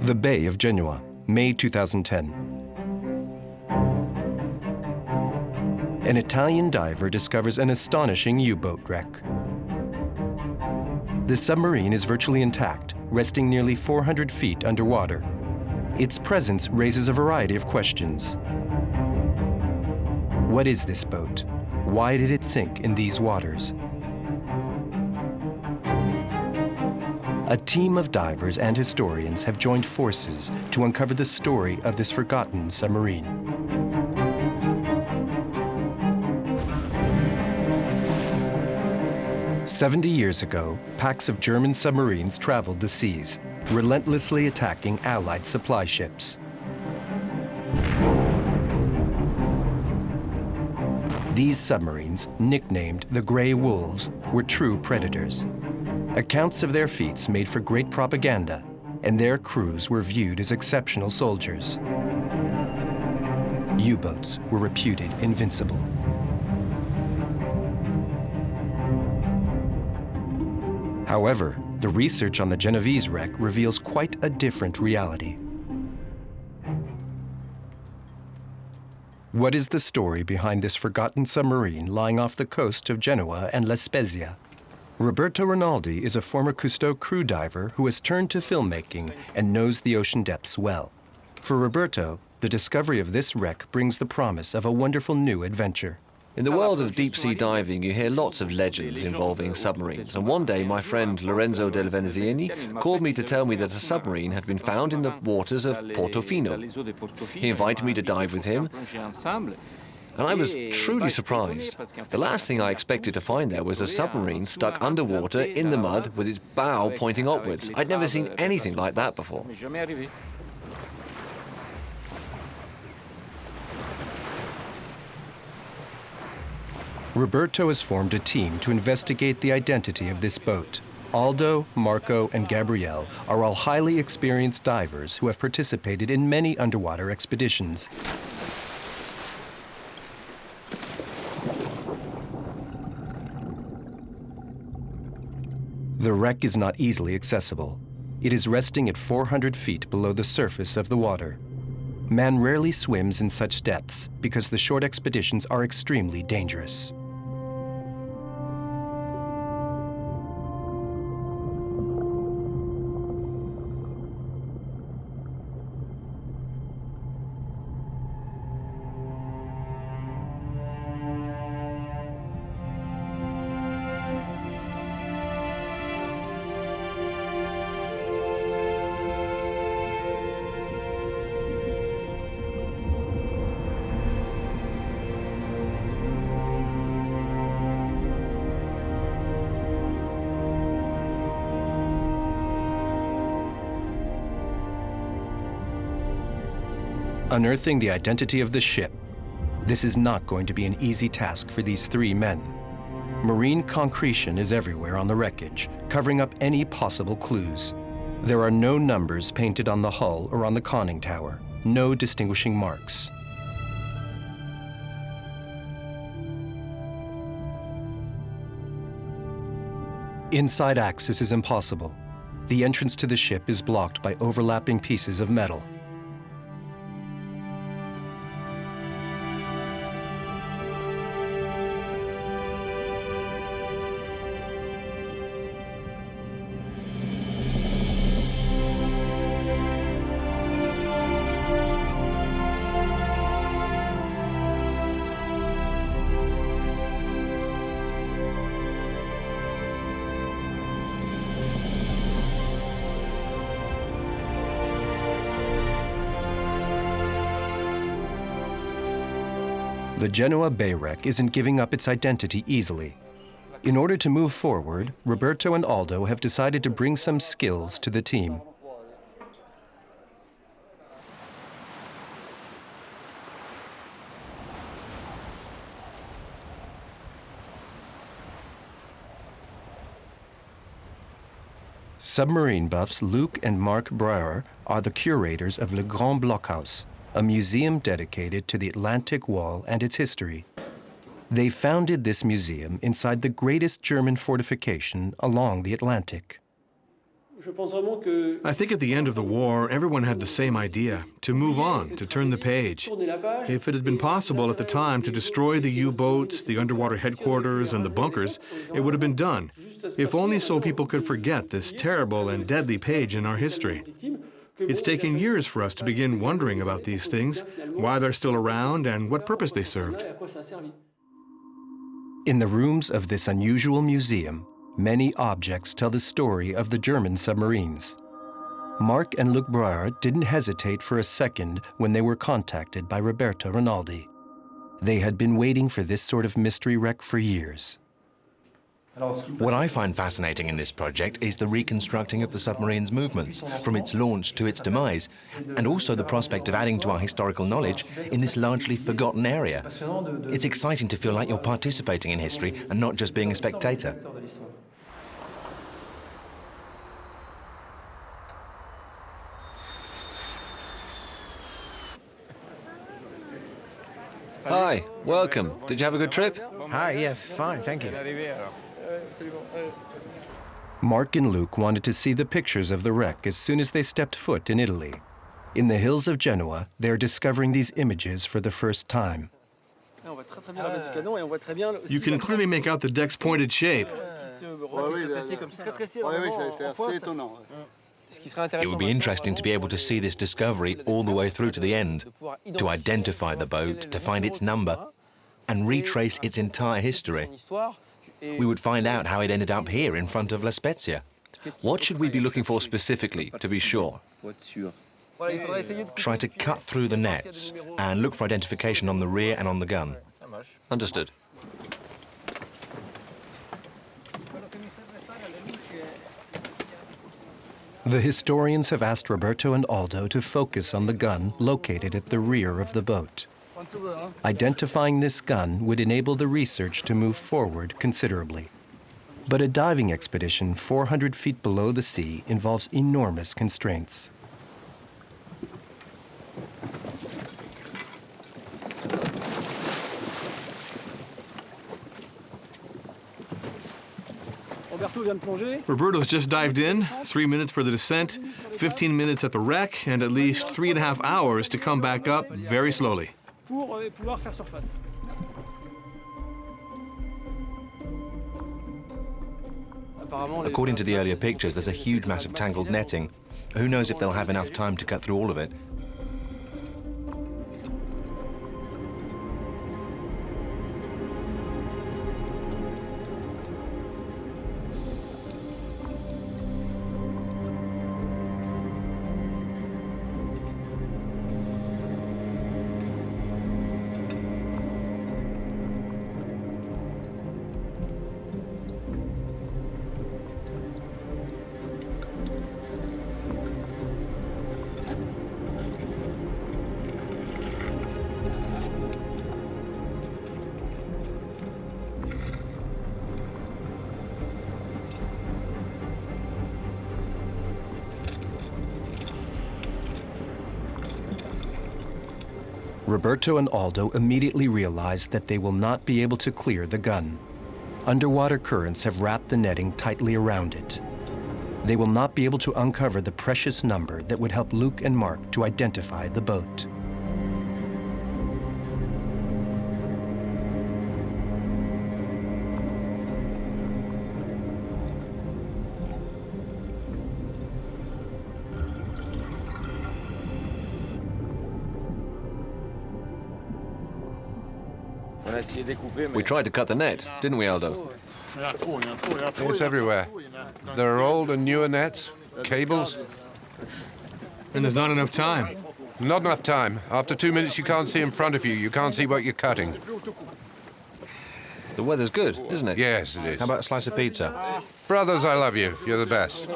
The Bay of Genoa, May 2010. An Italian diver discovers an astonishing U-boat wreck. The submarine is virtually intact, resting nearly 400 feet underwater. Its presence raises a variety of questions. What is this boat? Why did it sink in these waters? A team of divers and historians have joined forces to uncover the story of this forgotten submarine. "70 years ago, packs of German submarines traveled the seas, relentlessly attacking Allied supply ships. These submarines, nicknamed the Grey Wolves, were true predators. Accounts of their feats made for great propaganda, and their crews were viewed as exceptional soldiers. U-boats were reputed invincible. However, the research on the Genovese wreck reveals quite a different reality. What is the story behind this forgotten submarine lying off the coast of Genoa and La Spezia? Roberto Rinaldi is a former Cousteau crew diver who has turned to filmmaking and knows the ocean depths well. For Roberto, the discovery of this wreck brings the promise of a wonderful new adventure. In the world of deep-sea diving, you hear lots of legends involving submarines, and one day my friend Lorenzo del Veneziano called me to tell me that a submarine had been found in the waters of Portofino. He invited me to dive with him, and I was truly surprised. The last thing I expected to find there was a submarine stuck underwater in the mud with its bow pointing upwards. I'd never seen anything like that before. Roberto has formed a team to investigate the identity of this boat. Aldo, Marco, and Gabriele are all highly experienced divers who have participated in many underwater expeditions. The wreck is not easily accessible. It is resting at 400 feet below the surface of the water. Man rarely swims in such depths because the short expeditions are extremely dangerous. Unearthing the identity of the ship. This is not going to be an easy task for these three men. Marine concretion is everywhere on the wreckage, covering up any possible clues. There are no numbers painted on the hull or on the conning tower, no distinguishing marks. Inside access is impossible. The entrance to the ship is blocked by overlapping pieces of metal. The Genoa Bay wreck isn't giving up its identity easily. In order to move forward, Roberto and Aldo have decided to bring some skills to the team. Submarine buffs Luc and Marc Breuer are the curators of Le Grand Blockhaus, a museum dedicated to the Atlantic Wall and its history. They founded this museum inside the greatest German fortification along the Atlantic. I think at the end of the war, everyone had the same idea, to move on, to turn the page. If it had been possible at the time to destroy the U-boats, the underwater headquarters, and the bunkers, it would have been done, if only so people could forget this terrible and deadly page in our history. It's taken years for us to begin wondering about these things, why they're still around, and what purpose they served. In the rooms of this unusual museum, many objects tell the story of the German submarines. Marc and Luc Breuer didn't hesitate for a second when they were contacted by Roberto Rinaldi. They had been waiting for this sort of mystery wreck for years. What I find fascinating in this project is the reconstructing of the submarine's movements, from its launch to its demise, and also the prospect of adding to our historical knowledge in this largely forgotten area. It's exciting to feel like you're participating in history and not just being a spectator. Hi, welcome. Did you have a good trip? Hi, yes, fine, thank you. Marc and Luc wanted to see the pictures of the wreck as soon as they stepped foot in Italy. In the hills of Genoa, they are discovering these images for the first time. You can clearly make out the deck's pointed shape. It would be interesting to be able to see this discovery all the way through to the end, to identify the boat, to find its number, and retrace its entire history. We would find out how it ended up here in front of La Spezia. What should we be looking for specifically, to be sure? Try to cut through the nets and look for identification on the rear and on the gun. Understood. The historians have asked Roberto and Aldo to focus on the gun located at the rear of the boat. Identifying this gun would enable the research to move forward considerably. But a diving expedition 400 feet below the sea involves enormous constraints. Roberto's just dived in, 3 minutes for the descent, 15 minutes at the wreck, and at least 3.5 hours to come back up very slowly. According to the earlier pictures, there's a huge mass of tangled netting. Who knows if they'll have enough time to cut through all of it? Roberto and Aldo immediately realize that they will not be able to clear the gun. Underwater currents have wrapped the netting tightly around it. They will not be able to uncover the precious number that would help Luc and Marc to identify the boat. We tried to cut the net, didn't we, Aldo? It's everywhere. There are old and newer nets, cables. And there's not enough time. Not enough time. After 2 minutes, you can't see in front of you. You can't see what you're cutting. The weather's good, isn't it? Yes, it is. How about a slice of pizza? Brothers, I love you. You're the best.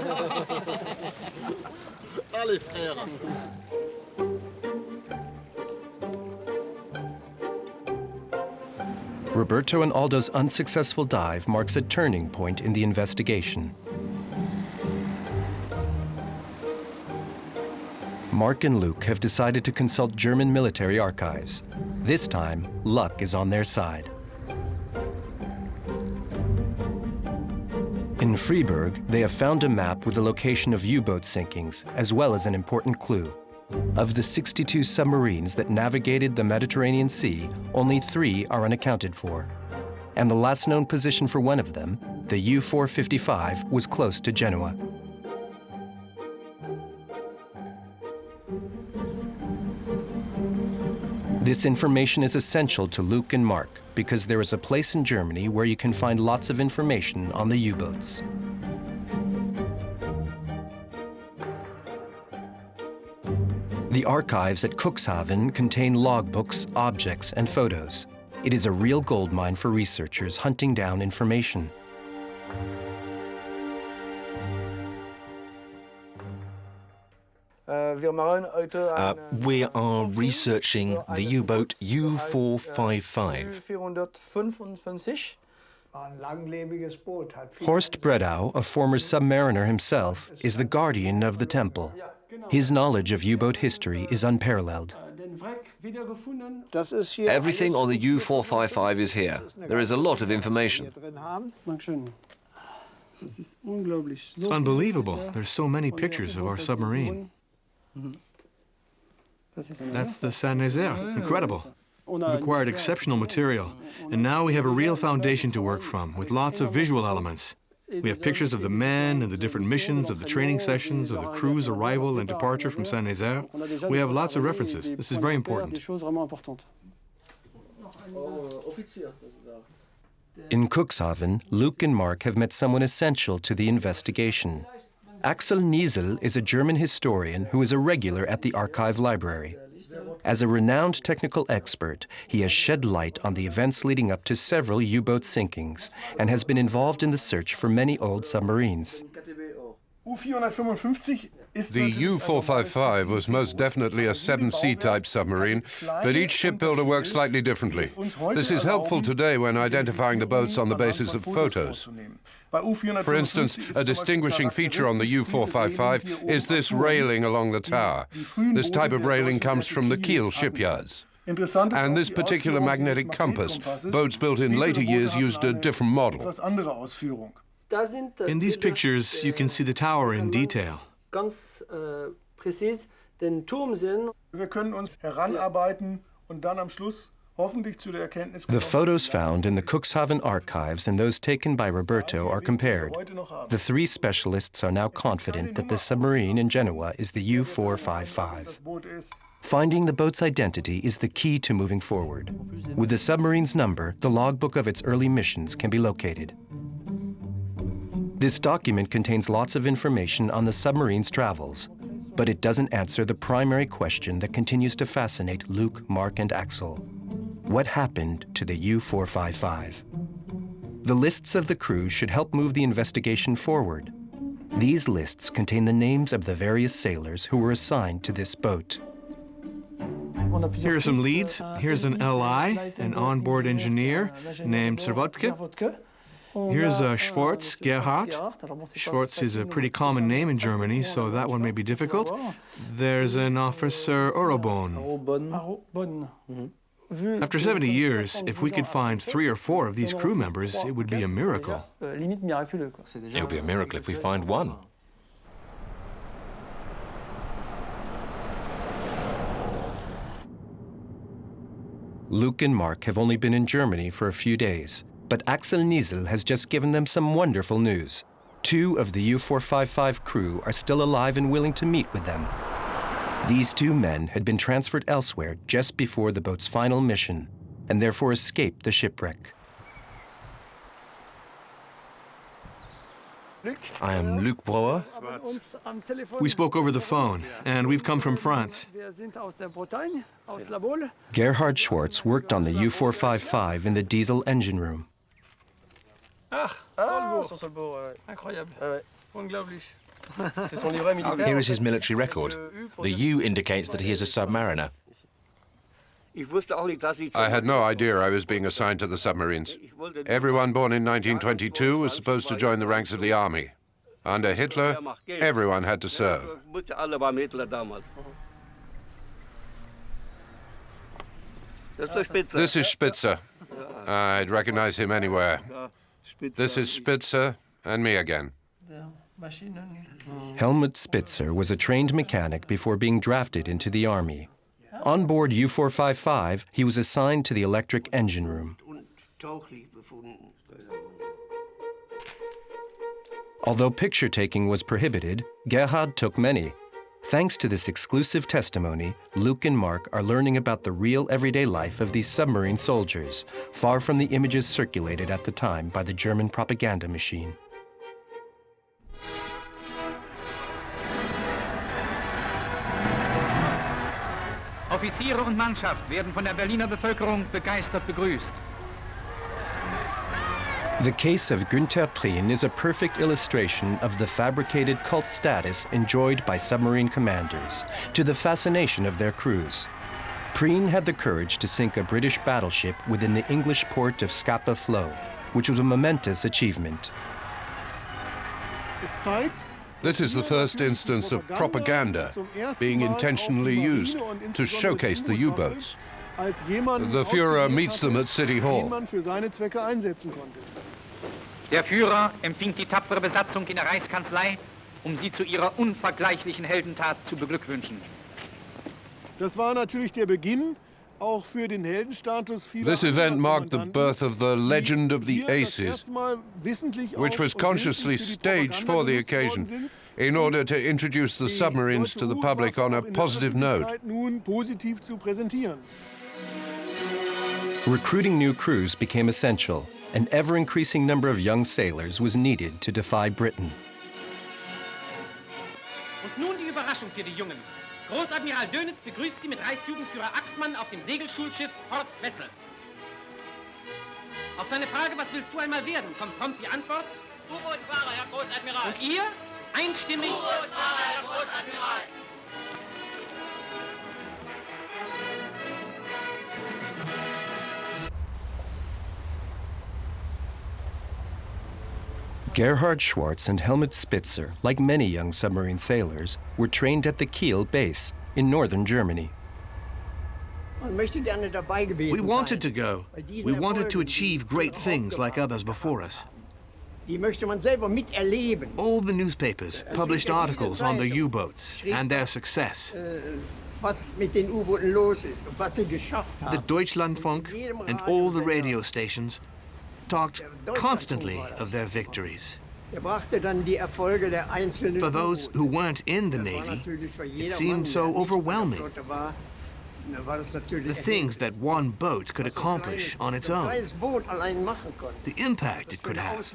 Roberto and Aldo's unsuccessful dive marks a turning point in the investigation. Marc and Luc have decided to consult German military archives. This time, luck is on their side. In Freiburg, they have found a map with the location of U-boat sinkings, as well as an important clue. Of the 62 submarines that navigated the Mediterranean Sea, only 3 are unaccounted for. And the last known position for one of them, the U-455, was close to Genoa. This information is essential to Luc and Mark because there is a place in Germany where you can find lots of information on the U-boats. The archives at Cuxhaven contain logbooks, objects, and photos. It is a real goldmine for researchers hunting down information. We are researching the U-boat U-455. Horst Bredau, a former submariner himself, is the guardian of the temple. His knowledge of U-boat history is unparalleled. Everything on the U-455 is here. There is a lot of information. It's unbelievable. There's so many pictures of our submarine. That's the Saint-Nazaire. Incredible. We've acquired exceptional material, and now we have a real foundation to work from, with lots of visual elements. We have pictures of the men and the different missions, of the training sessions, of the crew's arrival and departure from Saint-Nazaire. We have lots of references. This is very important. In Cuxhaven, Luc and Mark have met someone essential to the investigation. Axel Niesel is a German historian who is a regular at the archive library. As a renowned technical expert, he has shed light on the events leading up to several U-boat sinkings and has been involved in the search for many old submarines. The U-455 was most definitely a 7C type submarine, but each shipbuilder works slightly differently. This is helpful today when identifying the boats on the basis of photos. For instance, a distinguishing feature on the U-455 is this railing along the tower. This type of railing comes from the Kiel shipyards. And this particular magnetic compass, boats built in later years used a different model. In these pictures, you can see the tower in detail. The photos found in the Cuxhaven archives and those taken by Roberto are compared. The 3 specialists are now confident that the submarine in Genoa is the U-455. Finding the boat's identity is the key to moving forward. With the submarine's number, the logbook of its early missions can be located. This document contains lots of information on the submarine's travels, but it doesn't answer the primary question that continues to fascinate Luc, Mark, and Axel. What happened to the U-455? The lists of the crew should help move the investigation forward. These lists contain the names of the various sailors who were assigned to this boat. Here are some leads. Here's an LI, an onboard engineer named Servotke. Here's Schwartz, Gerhard. Schwartz is a pretty common name in Germany, so that one may be difficult. There's an officer, Orobon. After 70 years, if we could find 3 or 4 of these crew members, it would be a miracle. It would be a miracle if we find one. Luc and Mark have only been in Germany for a few days, but Axel Niesel has just given them some wonderful news. 2 of the U-455 crew are still alive and willing to meet with them. These 2 men had been transferred elsewhere just before the boat's final mission, and therefore escaped the shipwreck. I am Luc Brouwer. We spoke over the phone, and we've come from France. Gerhard Schwartz worked on the U-455 in the diesel engine room. Here is his military record. The U indicates that he is a submariner. I had no idea I was being assigned to the submarines. Everyone born in 1922 was supposed to join the ranks of the army. Under Hitler, everyone had to serve. This is Spitzer. I'd recognize him anywhere. This is Spitzer, And me again. Helmut Spitzer was a trained mechanic before being drafted into the Army. On board U-455, he was assigned to the electric engine room. Although picture-taking was prohibited, Gerhard took many. Thanks to this exclusive testimony, Luke and Mark are learning about the real everyday life of these submarine soldiers, far from the images circulated at the time by the German propaganda machine. Offiziere und Mannschaft werden von der Berliner Bevölkerung begeistert begrüßt. The case of Günther Prien is a perfect illustration of the fabricated cult status enjoyed by submarine commanders, to the fascination of their crews. Prien had the courage to sink a British battleship within the English port of Scapa Flow, which was a momentous achievement. This is the first instance of propaganda being intentionally used to showcase the U-boats. The Führer meets them at City Hall. Der Führer empfing die tapfere Besatzung in der Reichskanzlei, sie zu ihrer unvergleichlichen Heldentat zu beglückwünschen. Das war natürlich der Beginn. This event marked the birth of the legend of the Aces, which was consciously staged for the occasion in order to introduce the submarines to the public on a positive note. Recruiting new crews became essential. An ever-increasing number of young sailors was needed to defy Britain. Und nun die Überraschung für die Jungen. Großadmiral Dönitz begrüßt Sie mit Reichsjugendführer Axmann auf dem Segelschulschiff Horst Wessel. Auf seine Frage, was willst du einmal werden, kommt prompt die Antwort: U-Boot-Fahrer, Herr Großadmiral. Und ihr? Einstimmig: U-Boot-Fahrer, Herr Großadmiral. Gerhard Schwartz and Helmut Spitzer, like many young submarine sailors, were trained at the Kiel base in northern Germany. We wanted to go. We wanted to achieve great things like others before us. All the newspapers published articles on the U-boats and their success. The Deutschlandfunk and all the radio stations talked constantly of their victories. For those who weren't in the Navy, it seemed so overwhelming. The things that one boat could accomplish on its own, the impact it could have.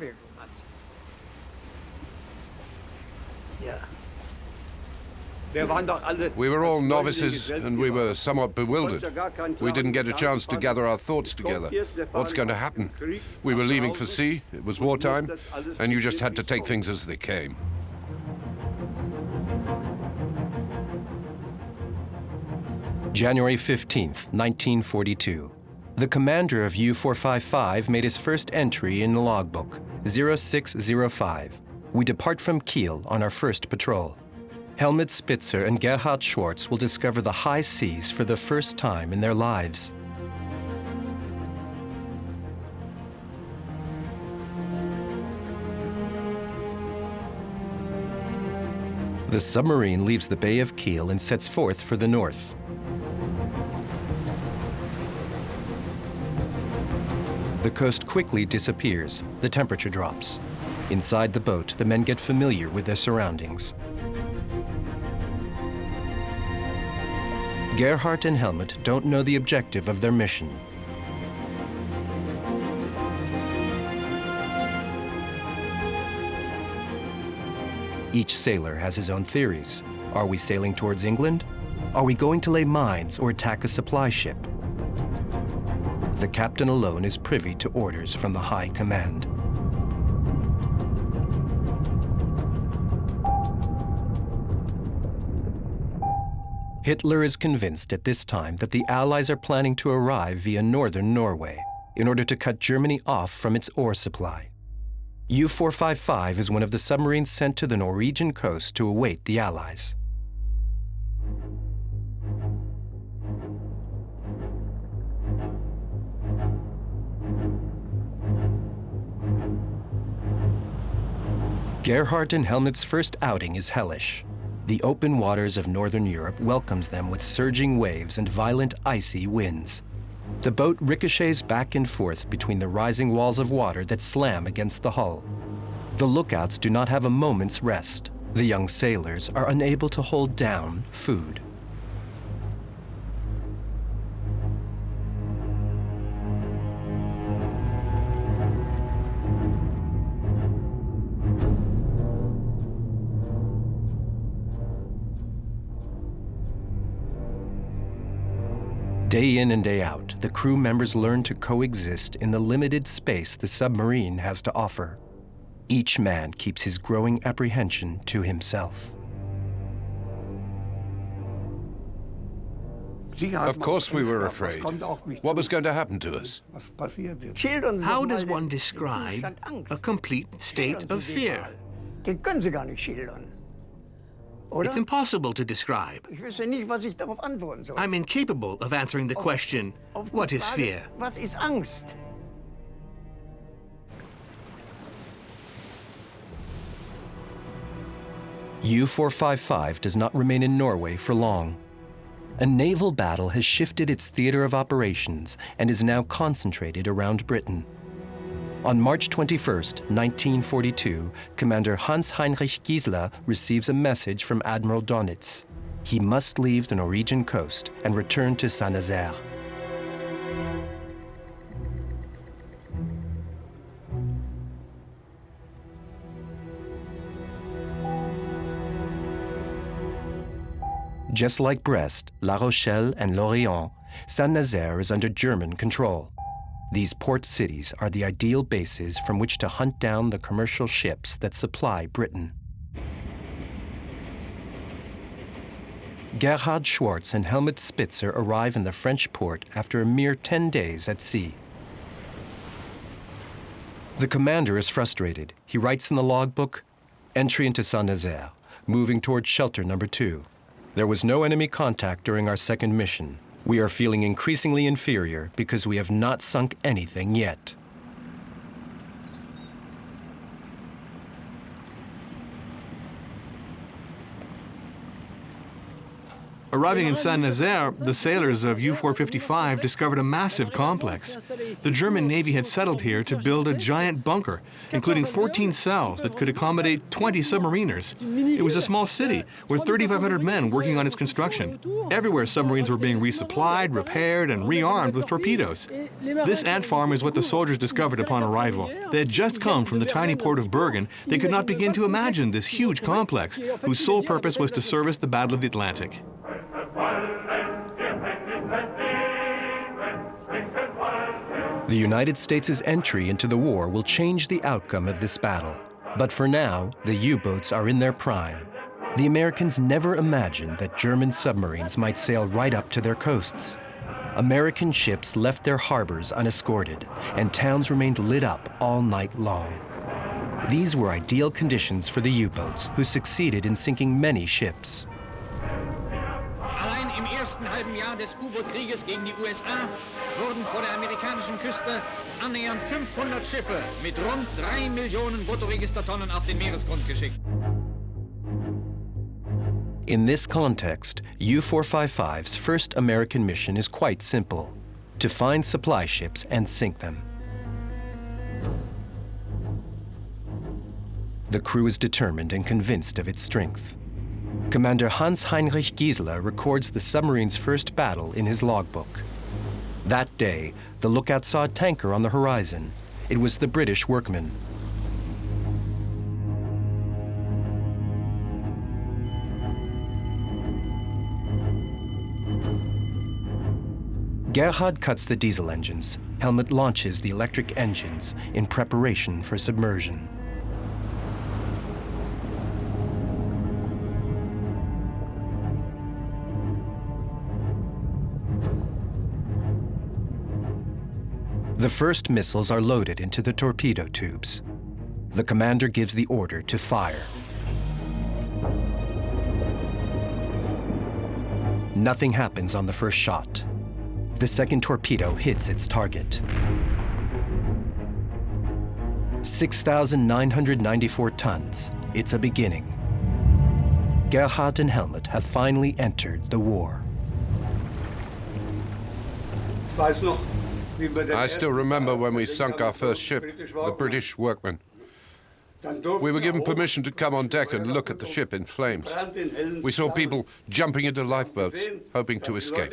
We were all novices and we were somewhat bewildered. We didn't get a chance to gather our thoughts together. What's going to happen? We were leaving for sea, it was wartime, and you just had to take things as they came. January 15th, 1942. The commander of U-455 made his first entry in the logbook, 0605. We depart from Kiel on our first patrol. Helmut Spitzer and Gerhard Schwartz will discover the high seas for the first time in their lives. The submarine leaves the Bay of Kiel and sets forth for the north. The coast quickly disappears. The temperature drops. Inside the boat, the men get familiar with their surroundings. Gerhard and Helmut don't know the objective of their mission. Each sailor has his own theories. Are we sailing towards England? Are we going to lay mines or attack a supply ship? The captain alone is privy to orders from the High Command. Hitler is convinced at this time that the Allies are planning to arrive via northern Norway in order to cut Germany off from its ore supply. U-455 is one of the submarines sent to the Norwegian coast to await the Allies. Gerhardt and Helmut's first outing is hellish. The open waters of northern Europe welcomes them with surging waves and violent icy winds. The boat ricochets back and forth between the rising walls of water that slam against the hull. The lookouts do not have a moment's rest. The young sailors are unable to hold down food. Day in and day out, the crew members learn to coexist in the limited space the submarine has to offer. Each man keeps his growing apprehension to himself. Of course we were afraid. What was going to happen to us? How does one describe a complete state of fear? It's impossible to describe. I'm incapable of answering the question, what is fear? U-455 does not remain in Norway for long. A naval battle has shifted its theater of operations and is now concentrated around Britain. On March 21, 1942, Commander Hans-Heinrich Giesler receives a message from Admiral Donitz. He must leave the Norwegian coast and return to Saint-Nazaire. Just like Brest, La Rochelle, and Lorient, Saint-Nazaire is under German control. These port cities are the ideal bases from which to hunt down the commercial ships that supply Britain. Gerhard Schwartz and Helmut Spitzer arrive in the French port after a mere 10 days at sea. The commander is frustrated. He writes in the logbook, "Entry into Saint-Nazaire, moving toward shelter number 2. There was no enemy contact during our second mission. We are feeling increasingly inferior because we have not sunk anything yet." Arriving in Saint-Nazaire, the sailors of U-455 discovered a massive complex. The German Navy had settled here to build a giant bunker, including 14 cells that could accommodate 20 submariners. It was a small city with 3,500 men working on its construction. Everywhere submarines were being resupplied, repaired, and rearmed with torpedoes. This ant farm is what the soldiers discovered upon arrival. They had just come from the tiny port of Bergen. They could not begin to imagine this huge complex, whose sole purpose was to service the Battle of the Atlantic. The United States' entry into the war will change the outcome of this battle. But for now, the U-boats are in their prime. The Americans never imagined that German submarines might sail right up to their coasts. American ships left their harbors unescorted, and towns remained lit up all night long. These were ideal conditions for the U-boats, who succeeded in sinking many ships. Allein im ersten halben Jahr des U-Boot-Krieges gegen die USA wurden vor der amerikanischen Küste annähernd 500 Schiffe mit rund 3 Millionen Bruttoregistertonnen auf den Meeresgrund geschickt. In this context, U-455's first American mission is quite simple: to find supply ships and sink them. The crew is determined and convinced of its strength. Commander Hans-Heinrich Giesler records the submarine's first battle in his logbook. That day, the lookout saw a tanker on the horizon. It was the British Workman. Gerhard cuts the diesel engines. Helmut launches the electric engines in preparation for submersion. The first missiles are loaded into the torpedo tubes. The commander gives the order to fire. Nothing happens on the first shot. The second torpedo hits its target. 6,994 tons, It's a beginning. Gerhard and Helmut have finally entered the war. I still remember when we sunk our first ship, the British Workman. We were given permission to come on deck and look at the ship in flames. We saw people jumping into lifeboats, hoping to escape.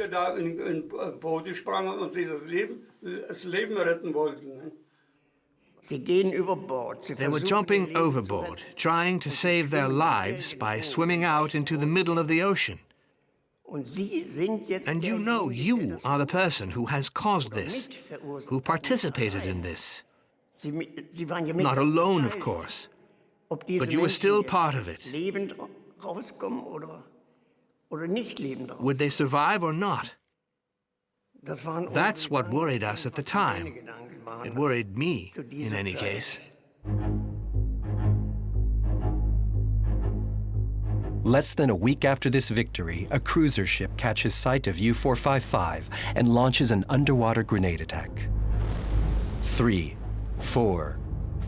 They were jumping overboard, trying to save their lives by swimming out into the middle of the ocean. And you know you are the person who has caused this, who participated in this. Not alone, of course, but you were still part of it. Would they survive or not? That's what worried us at the time. It worried me, in any case. Less than a week after this victory, a cruiser ship catches sight of U-455 and launches an underwater grenade attack. 3, 4,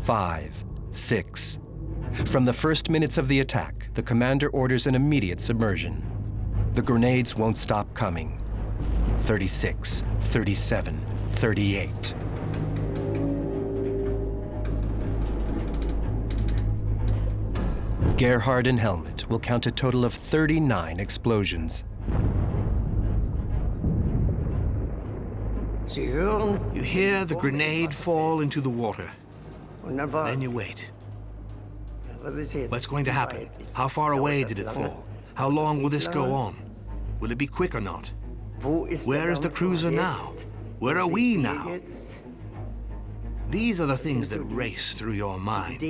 5, 6. From the first minutes of the attack, the commander orders an immediate submersion. The grenades won't stop coming. 36, 37, 38. Gerhard and Helmut will count a total of 39 explosions. You hear the grenade fall into the water. Then you wait. What's going to happen? How far away did it fall? How long will this go on? Will it be quick or not? Where is the cruiser now? Where are we now? These are the things that race through your mind.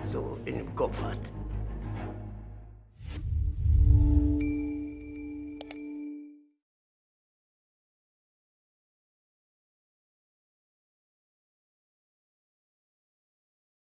So in dem Kopf hat.